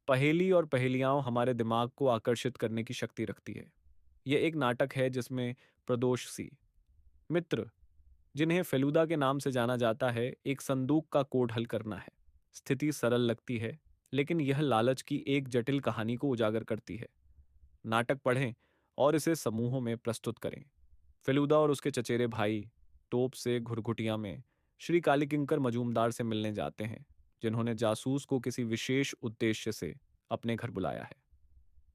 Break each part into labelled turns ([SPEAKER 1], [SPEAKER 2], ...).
[SPEAKER 1] पहेली और पहेलियाँ हमारे दिमाग को आकर्षित करने की शक्ति रखती है। ये एक नाटक है जिसमें प्रदोष सी मित्र, जिन्हें फेलुदा के नाम से जाना जाता है, एक संदूक का कोड हल करना है। स्थिति सरल लगती है, लेकिन यह लालच की एक जटिल कहानी को उजागर करती है। नाटक पढ़ें और इसे समूहों में प्रस्तुत करें। फेलुदा और उसके चचेरे भाई तोप से घुरघुटिया में श्री कालीकिंकर मजूमदार से मिलने जाते हैं, जिन्होंने जासूस को किसी विशेष उद्देश्य से अपने घर बुलाया है।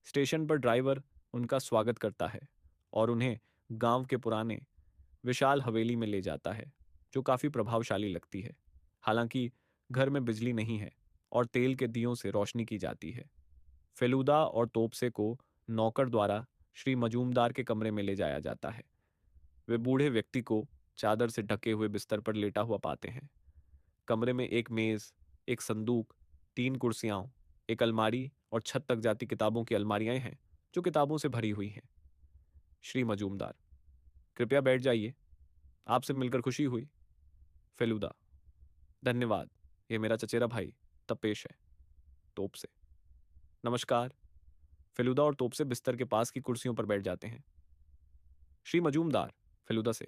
[SPEAKER 1] स्टेशन पर ड्राइवर उनका स्वागत करता है और उन्हें गांव के पुराने विशाल हवेली में ले जाता है, जो काफी प्रभावशाली लगती है। हालांकि घर में बिजली नहीं है और तेल के दियों से रोशनी की जाती है। फेलुदा और तोपसे को नौकर द्वारा श्री मजूमदार के कमरे में ले जाया जाता है। वे बूढ़े व्यक्ति को चादर से ढके हुए बिस्तर पर लेटा हुआ पाते हैं। कमरे में एक मेज, एक संदूक, तीन कुर्सियां, एक अलमारी और छत तक जाती किताबों की अलमारियां हैं, जो किताबों से भरी हुई हैं। श्री मजूमदार: कृपया बैठ जाइए, आपसे मिलकर खुशी हुई। फेलुदा: धन्यवाद, ये मेरा चचेरा भाई तपेश है। तोप से: नमस्कार। फेलुदा और तोप से बिस्तर के पास की कुर्सियों पर बैठ जाते हैं। श्री मजूमदार फेलुदा से: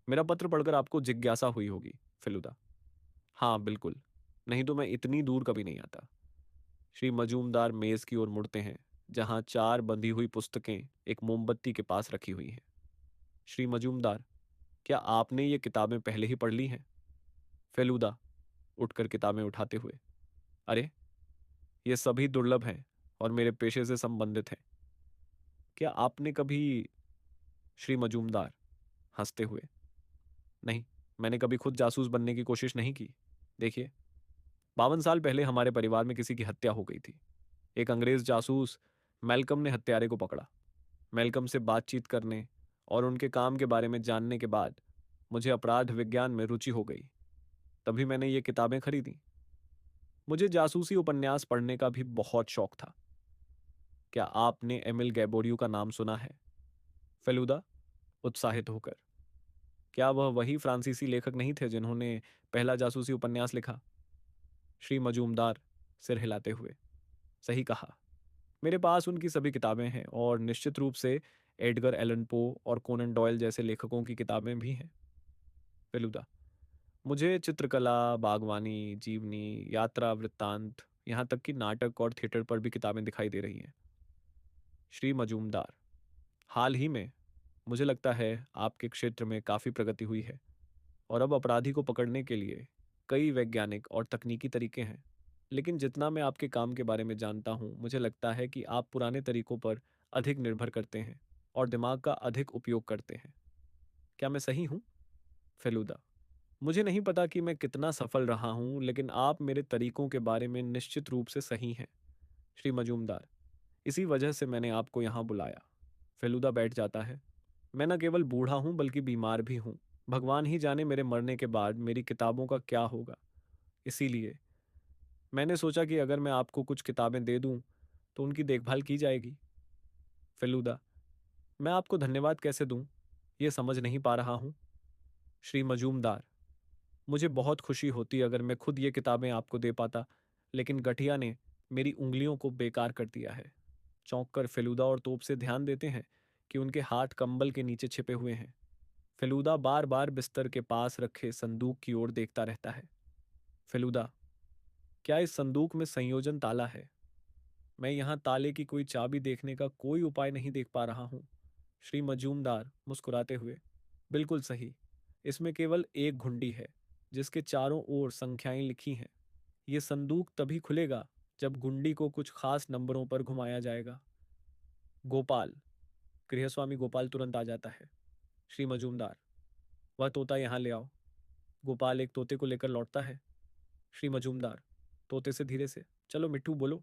[SPEAKER 1] मेरा पत्र पढ़कर आपको जिज्ञासा हुई होगी। फेलुदा: हाँ बिल्कुल, नहीं तो मैं इतनी दूर कभी नहीं आता। श्री मजूमदार मेज की ओर मुड़ते हैं, जहां चार बंधी हुई पुस्तकें एक मोमबत्ती के पास रखी हुई हैं। श्री मजूमदार: क्या आपने ये किताबें पहले ही पढ़ ली हैं? फेलुदा उठकर किताबें उठाते हुए: अरे, ये सभी दुर्लभ हैं और मेरे पेशे से संबंधित हैं। क्या आपने कभी... श्री मजूमदार हंसते हुए: नहीं, मैंने कभी खुद जासूस बनने की कोशिश नहीं की। देखिए, 52 साल पहले हमारे परिवार में किसी की हत्या हो गई थी। एक अंग्रेज जासूस मैल्कम ने हत्यारे को पकड़ा। मैल्कम से बातचीत करने और उनके काम के बारे में जानने के बाद मुझे अपराध विज्ञान में रुचि हो गई। तभी मैंने ये किताबें खरीदी। मुझे जासूसी उपन्यास पढ़ने का भी बहुत शौक था। क्या आपने एमिल गैबोरियो का नाम सुना है? फेलुदा उत्साहित होकर: क्या वह वही फ्रांसीसी लेखक नहीं थे जिन्होंने पहला जासूसी उपन्यास लिखा? श्री मजूमदार सिर हिलाते हुए: सही कहा। मेरे पास उनकी सभी किताबें हैं और निश्चित रूप से एडगर एलन पो और कोनन डॉयल जैसे लेखकों की किताबें भी हैं। फेलुदा: मुझे चित्रकला, बागवानी, जीवनी, यात्रा वृत्तांत, यहाँ तक कि नाटक और थिएटर पर भी किताबें दिखाई दे रही हैं। श्री मजूमदार: हाल ही में मुझे लगता है आपके क्षेत्र में काफ़ी प्रगति हुई है और अब अपराधी को पकड़ने के लिए कई वैज्ञानिक और तकनीकी तरीके हैं। लेकिन जितना मैं आपके काम के बारे में जानता हूँ, मुझे लगता है कि आप पुराने तरीकों पर अधिक निर्भर करते हैं और दिमाग का अधिक उपयोग करते हैं। क्या मैं सही हूँ? फेलुदा: मुझे नहीं पता कि मैं कितना सफल रहा हूँ, लेकिन आप मेरे तरीकों के बारे में निश्चित रूप से सही हैं। श्री मजूमदार: इसी वजह से मैंने आपको यहाँ बुलाया। फेलुदा बैठ जाता है। मैं न केवल बूढ़ा हूँ बल्कि बीमार भी हूँ। भगवान ही जाने मेरे मरने के बाद मेरी किताबों का क्या होगा। इसीलिए मैंने सोचा कि अगर मैं आपको कुछ किताबें दे दूं तो उनकी देखभाल की जाएगी। फेलुदा: मैं आपको धन्यवाद कैसे दूं, ये समझ नहीं पा रहा हूं। श्री मजूमदार: मुझे बहुत खुशी होती अगर मैं खुद ये किताबें आपको दे पाता, लेकिन गठिया ने मेरी उंगलियों को बेकार कर दिया है। चौंक कर फेलुदा और तोप से ध्यान देते हैं कि उनके हाथ कंबल के नीचे छिपे हुए हैं। फेलुदा बार बार बिस्तर के पास रखे संदूक की ओर देखता रहता है। फेलुदा: क्या इस संदूक में संयोजन ताला है? मैं यहाँ ताले की कोई चाबी देखने का कोई उपाय नहीं देख पा रहा हूँ। श्री मजूमदार मुस्कुराते हुए: बिल्कुल सही, इसमें केवल एक घुंडी है जिसके चारों ओर संख्याएं लिखी हैं। ये संदूक तभी खुलेगा जब घुंडी को कुछ खास नंबरों पर घुमाया जाएगा। गोपाल, गृहस्वामी गोपाल तुरंत आ जाता है। श्री मजूमदार: वह तोता यहाँ ले आओ। गोपाल एक तोते को लेकर लौटता है। श्री मजूमदार तोते से धीरे से: चलो मिट्टू बोलो।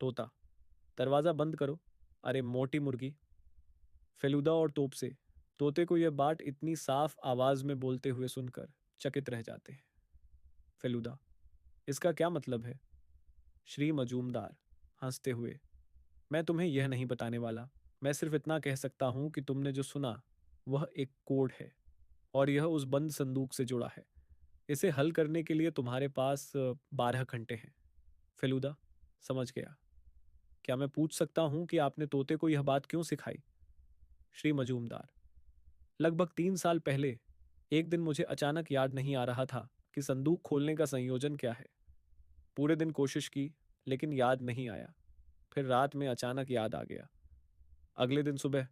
[SPEAKER 1] तोता: दरवाजा बंद करो, अरे मोटी मुर्गी। फेलुदा और तोप से तोते को यह बात इतनी साफ आवाज में बोलते हुए सुनकर चकित रह जाते हैं। फेलुदा: इसका क्या मतलब है? श्री मजूमदार हंसते हुए: मैं तुम्हें यह नहीं बताने वाला। मैं सिर्फ इतना कह सकता हूं कि तुमने जो सुना वह एक कोड है और यह उस बंद संदूक से जुड़ा है। इसे हल करने के लिए तुम्हारे पास 12 घंटे हैं। फेलुदा: समझ गया। क्या मैं पूछ सकता हूं कि आपने तोते को यह बात क्यों सिखाई? श्री मजूमदार: लगभग 3 साल पहले एक दिन मुझे अचानक याद नहीं आ रहा था कि संदूक खोलने का संयोजन क्या है। पूरे दिन कोशिश की, लेकिन याद नहीं आया। फिर रात में अचानक याद आ गया। अगले दिन सुबह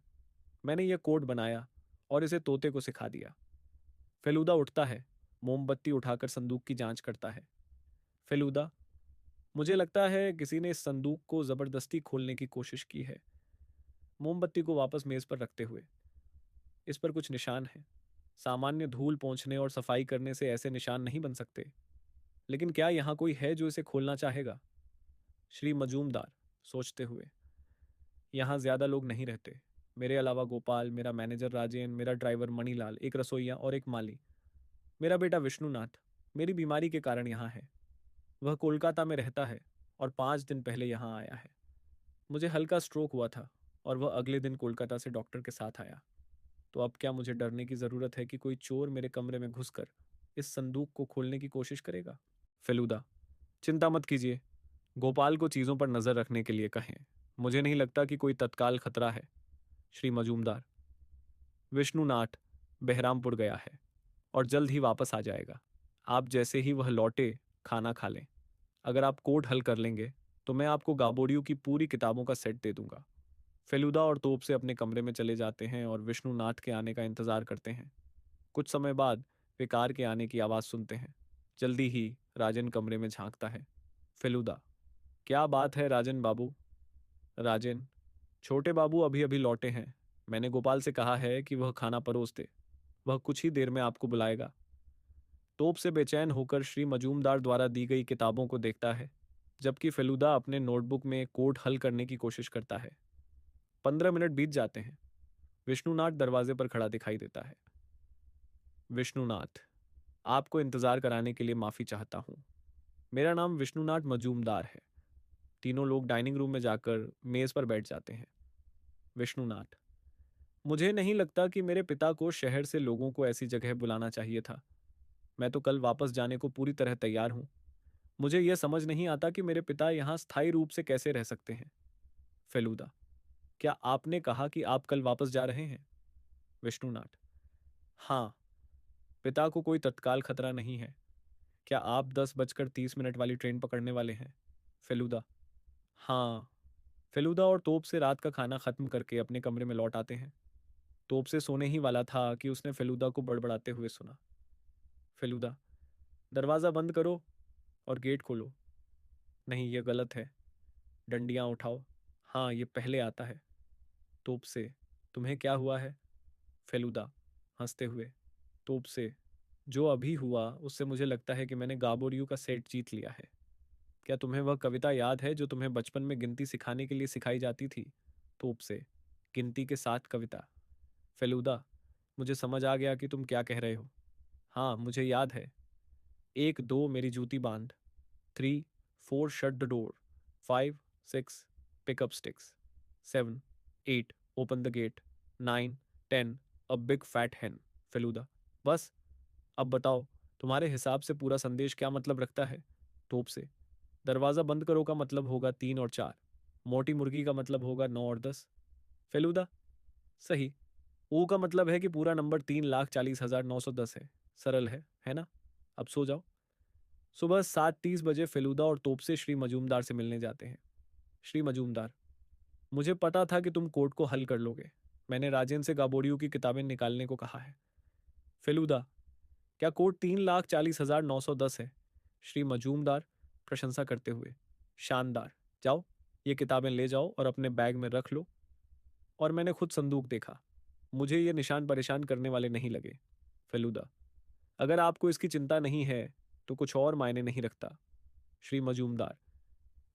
[SPEAKER 1] मैंने यह कोड बनाया और इसे तोते को सिखा दिया। फेलूदा उठता है, मोमबत्ती उठाकर संदूक की जांच करता है। फेलूदा: मुझे लगता है किसी ने इस संदूक को जबरदस्ती खोलने की कोशिश की है। मोमबत्ती को वापस मेज पर रखते हुए: इस पर कुछ निशान हैं। सामान्य धूल पोंछने और सफाई करने से ऐसे निशान नहीं बन सकते। लेकिन क्या यहाँ कोई है जो इसे खोलना चाहेगा? श्री मजूमदार सोचते हुए: यहाँ ज्यादा लोग नहीं रहते। मेरे अलावा गोपाल, मेरा मैनेजर राजेन, मेरा ड्राइवर मणिलाल, एक रसोइया और एक माली। मेरा बेटा विष्णुनाथ मेरी बीमारी के कारण यहाँ है। वह कोलकाता में रहता है और 5 दिन पहले यहाँ आया है। मुझे हल्का स्ट्रोक हुआ था और वह अगले दिन कोलकाता से डॉक्टर के साथ आया। तो अब क्या मुझे डरने की जरूरत है कि कोई चोर मेरे कमरे में घुसकर इस संदूक को खोलने की कोशिश करेगा? फेलूदा: चिंता मत कीजिए। गोपाल को चीजों पर नजर रखने के लिए कहें। मुझे नहीं लगता कि कोई तत्काल खतरा है। श्री मजूमदार: विष्णुनाथ बहरामपुर गया है और जल्द ही वापस आ जाएगा। आप जैसे ही वह लौटे खाना खा लें। अगर आप कोड हल कर लेंगे तो मैं आपको गाबोरियो की पूरी किताबों का सेट दे दूंगा। फेलुदा और तोप से अपने कमरे में चले जाते हैं और विष्णुनाथ के आने का इंतजार करते हैं। कुछ समय बाद वे कार के आने की आवाज़ सुनते हैं। जल्दी ही राजन कमरे में झांकता है। फेलुदा: क्या बात है राजन बाबू? राजन: छोटे बाबू अभी अभी लौटे हैं। मैंने गोपाल से कहा है कि वह खाना परोस दे। वह कुछ ही देर में आपको बुलाएगा। तोप से बेचैन होकर श्री मजूमदार द्वारा दी गई किताबों को देखता है, जबकि फेलुदा अपने नोटबुक में कोड हल करने की कोशिश करता है। 15 मिनट बीत जाते हैं। विष्णुनाथ दरवाजे पर खड़ा दिखाई देता है। विष्णुनाथ: आपको इंतजार कराने के लिए माफी चाहता हूँ। मेरा नाम विष्णुनाथ मजूमदार है। तीनों लोग डाइनिंग रूम में जाकर मेज पर बैठ जाते हैं। विष्णुनाथ: मुझे नहीं लगता कि मेरे पिता को शहर से लोगों को ऐसी जगह बुलाना चाहिए था। मैं तो कल वापस जाने को पूरी तरह तैयार हूँ। मुझे यह समझ नहीं आता कि मेरे पिता यहाँ स्थायी रूप से कैसे रह सकते हैं। फेलूदा: क्या आपने कहा कि आप कल वापस जा रहे हैं? विष्णुनाथ: हाँ। पिता को कोई तत्काल खतरा नहीं है। क्या आप 10:30 वाली ट्रेन पकड़ने वाले हैं? फेलूदा: हाँ। फेलूदा और तोप से रात का खाना खत्म करके अपने कमरे में लौट आते हैं। तोप से सोने ही वाला था कि उसने फेलूदा को बड़बड़ाते हुए सुना। फेलूदा: दरवाज़ा बंद करो और गेट खोलो। नहीं, यह गलत है। डंडियाँ उठाओ। हाँ, ये पहले आता है। तोप से: तुम्हें क्या हुआ है? फेलूदा हंसते हुए: तोप से: जो अभी हुआ उससे मुझे लगता है कि मैंने गाबोरियो का सेट जीत लिया है। क्या तुम्हें वह कविता याद है जो तुम्हें बचपन में गिनती सिखाने के लिए सिखाई जाती थी? तोप से: गिनती के साथ कविता? फेलूदा: मुझे समझ आ गया कि तुम क्या कह रहे हो। हाँ, मुझे याद है। 1 2 मेरी जूती बांध। 3 4 shut the door. 5 6 pick up sticks. 7 8 open the gate. 9 10 a big fat hen. Feluda: बस, अब बताओ तुम्हारे हिसाब से पूरा संदेश क्या मतलब रखता है? तोप से: दरवाजा बंद करो का मतलब होगा 3 और 4। मोटी मुर्गी का मतलब होगा 9 और 10। फेलूदा: सही। ओ का मतलब है कि पूरा नंबर 3,40,910 है। सरल है ना? अब सो जाओ। सुबह 7:30 बजे फेलूदा और तोप से श्री मजूमदार से मिलने जाते हैं। श्री मजूमदार: मुझे पता था कि तुम कोर्ट को हल कर लोगे। मैंने राजेन से गाबोरियो की किताबें निकालने को कहा है। फेलूदा: क्या कोर्ट 3,40,910 है? श्री मजूमदार प्रशंसा करते हुए: शानदार। जाओ, ये किताबें ले जाओ और अपने बैग में रख लो। और मैंने खुद संदूक देखा। मुझे ये निशान परेशान करने वाले नहीं लगे। फेलूदा: अगर आपको इसकी चिंता नहीं है तो कुछ और मायने नहीं रखता। श्री मजूमदार: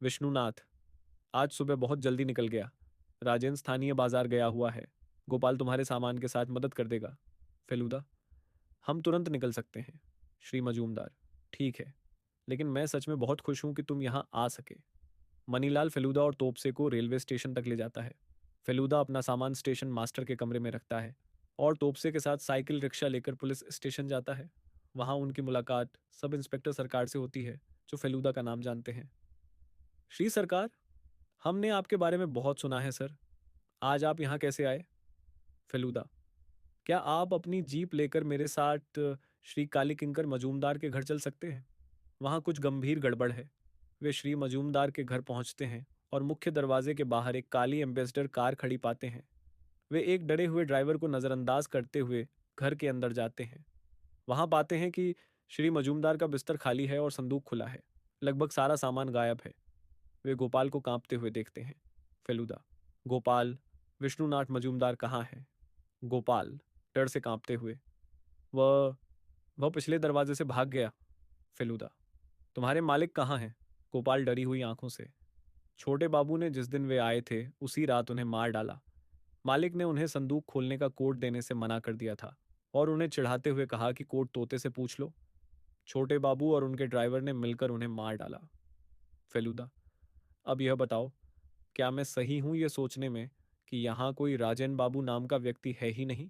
[SPEAKER 1] विष्णुनाथ आज सुबह बहुत जल्दी निकल गया। राजेन स्थानीय बाजार गया हुआ है। गोपाल तुम्हारे सामान के साथ मदद कर देगा। फेलूदा: हम तुरंत निकल सकते हैं। श्री मजूमदार: ठीक है, लेकिन मैं सच में बहुत खुश हूं कि तुम यहाँ आ सके। मनीलाल फेलूदा और तोपसे को रेलवे स्टेशन तक ले जाता है। फेलूदा अपना सामान स्टेशन मास्टर के कमरे में रखता है और तोपसे के साथ साइकिल रिक्शा लेकर पुलिस स्टेशन जाता है। वहां उनकी मुलाकात सब इंस्पेक्टर सरकार से होती है, जो फेलूदा का नाम जानते हैं। श्री सरकार, हमने आपके बारे में बहुत सुना है सर। आज आप यहाँ कैसे आए? फेलूदा, क्या आप अपनी जीप लेकर मेरे साथ श्री काली किंकर मजूमदार के घर चल सकते हैं? वहाँ कुछ गंभीर गड़बड़ है। वे श्री मजूमदार के घर पहुँचते हैं और मुख्य दरवाजे के बाहर एक काली एम्बेसडर कार खड़ी पाते हैं। वे एक डरे हुए ड्राइवर को नज़रअंदाज करते हुए घर के अंदर जाते हैं। वहां पाते हैं कि श्री मजूमदार का बिस्तर खाली है और संदूक खुला है। लगभग सारा सामान गायब है। वे गोपाल को कांपते हुए देखते हैं। फेलुदा, गोपाल, विष्णुनाथ मजूमदार कहाँ है? गोपाल, डर से कांपते हुए, वह वह पिछले दरवाजे से भाग गया। फेलुदा, तुम्हारे मालिक कहाँ हैं? गोपाल डरी हुई आंखों से, छोटे बाबू ने जिस दिन वे आए थे उसी रात उन्हें मार डाला। मालिक ने उन्हें संदूक खोलने का कोड देने से मना कर दिया था और उन्हें चिढ़ाते हुए कहा कि कोड तोते से पूछ लो। छोटे बाबू और उनके ड्राइवर ने मिलकर उन्हें मार डाला। फेलुदा, अब यह बताओ, क्या मैं सही हूं ये सोचने में कि यहाँ कोई राजन बाबू नाम का व्यक्ति है ही नहीं?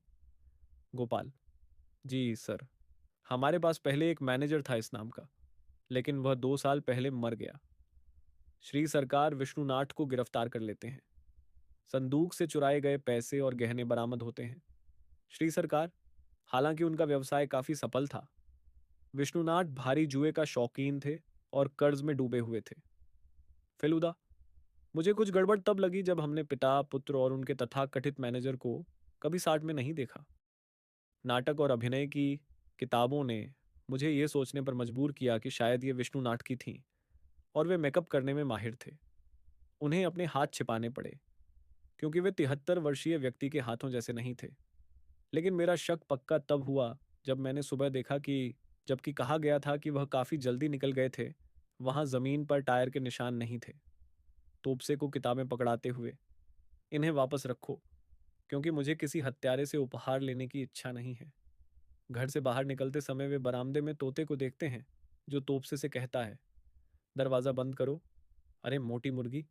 [SPEAKER 1] गोपाल, जी सर, हमारे पास पहले एक मैनेजर था इस नाम का, लेकिन वह 2 साल पहले मर गया। श्री सरकार विष्णुनाथ को गिरफ्तार कर लेते हैं। संदूक से चुराए गए पैसे और गहने बरामद होते हैं। श्री सरकार, हालांकि उनका व्यवसाय काफी सफल था, विष्णुनाथ भारी जुए का शौकीन थे और कर्ज में डूबे हुए थे। फेलुदा, मुझे कुछ गड़बड़ तब लगी जब हमने पिता, पुत्र और उनके तथाकथित मैनेजर को कभी साथ में नहीं देखा। नाटक और अभिनय की किताबों ने मुझे ये सोचने पर मजबूर किया कि शायद ये विष्णुनाथ की थीं और वे मेकअप करने में माहिर थे। उन्हें अपने हाथ छिपाने पड़े क्योंकि वे 73 वर्षीय व्यक्ति के हाथों जैसे नहीं थे। लेकिन मेरा शक पक्का तब हुआ जब मैंने सुबह देखा कि जबकि कहा गया था कि वह काफी जल्दी निकल गए थे, वहां जमीन पर टायर के निशान नहीं थे। तोपसे को किताबें पकड़ाते हुए, इन्हें वापस रखो, क्योंकि मुझे किसी हत्यारे से उपहार लेने की इच्छा नहीं है। घर से बाहर निकलते समय वे बरामदे में तोते को देखते हैं, जो तोपसे से कहता है, दरवाजा बंद करो। अरे मोटी मुर्गी,